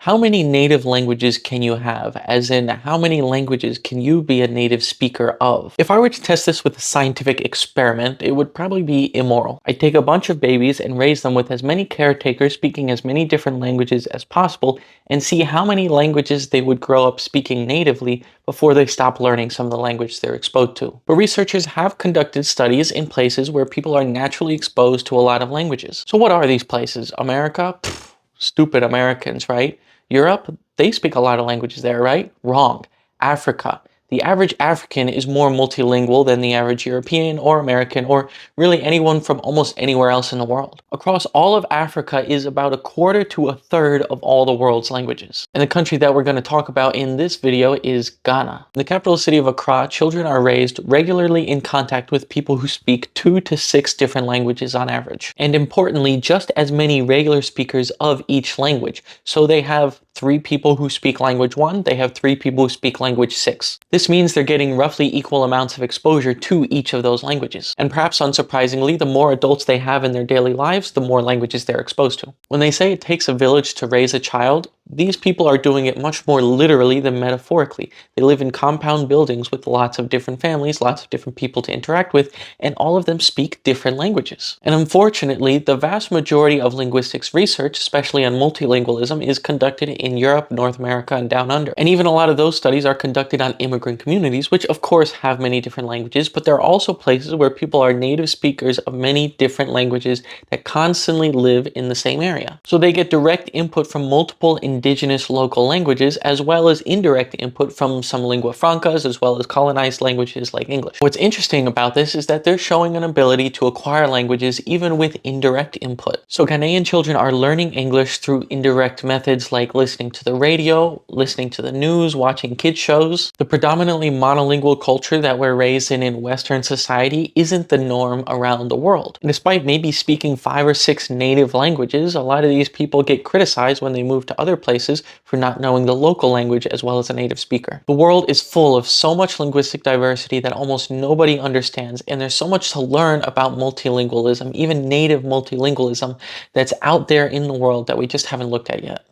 How many native languages can you have? As in, how many languages can you be a native speaker of? If I were to test this with a scientific experiment, it would probably be immoral. I'd take a bunch of babies and raise them with as many caretakers speaking as many different languages as possible and see how many languages they would grow up speaking natively before they stop learning some of the language they're exposed to. But researchers have conducted studies in places where people are naturally exposed to a lot of languages. So what are these places? America? Pfft, stupid Americans, right? Europe, they speak a lot of languages there, right? Wrong. Africa. The average African is more multilingual than the average European or American or really anyone from almost anywhere else in the world. Across all of Africa is about a quarter to a third of all the world's languages. And the country that we're going to talk about in this video is Ghana. In the capital city of Accra, children are raised regularly in contact with people who speak 2 to 6 different languages on average. And importantly, just as many regular speakers of each language. So they have 3 people who speak language 1, they have 3 people who speak language 6. This means they're getting roughly equal amounts of exposure to each of those languages. And perhaps unsurprisingly, the more adults they have in their daily lives, the more languages they're exposed to. When they say it takes a village to raise a child, these people are doing it much more literally than metaphorically. They live in compound buildings with lots of different families, lots of different people to interact with, and all of them speak different languages. And unfortunately, the vast majority of linguistics research, especially on multilingualism, is conducted in Europe, North America, and down under. And even a lot of those studies are conducted on immigrant communities, which of course have many different languages, but there are also places where people are native speakers of many different languages that constantly live in the same area. So they get direct input from multiple indigenous local languages, as well as indirect input from some lingua francas, as well as colonized languages like English. What's interesting about this is that they're showing an ability to acquire languages even with indirect input. So Ghanaian children are learning English through indirect methods like listening to the radio, listening to the news, watching kids shows. The predominantly monolingual culture that we're raised in Western society isn't the norm around the world. And despite maybe speaking 5 or 6 native languages, a lot of these people get criticized when they move to other places for not knowing the local language as well as a native speaker. The world is full of so much linguistic diversity that almost nobody understands, and there's so much to learn about multilingualism, even native multilingualism, that's out there in the world that we just haven't looked at yet.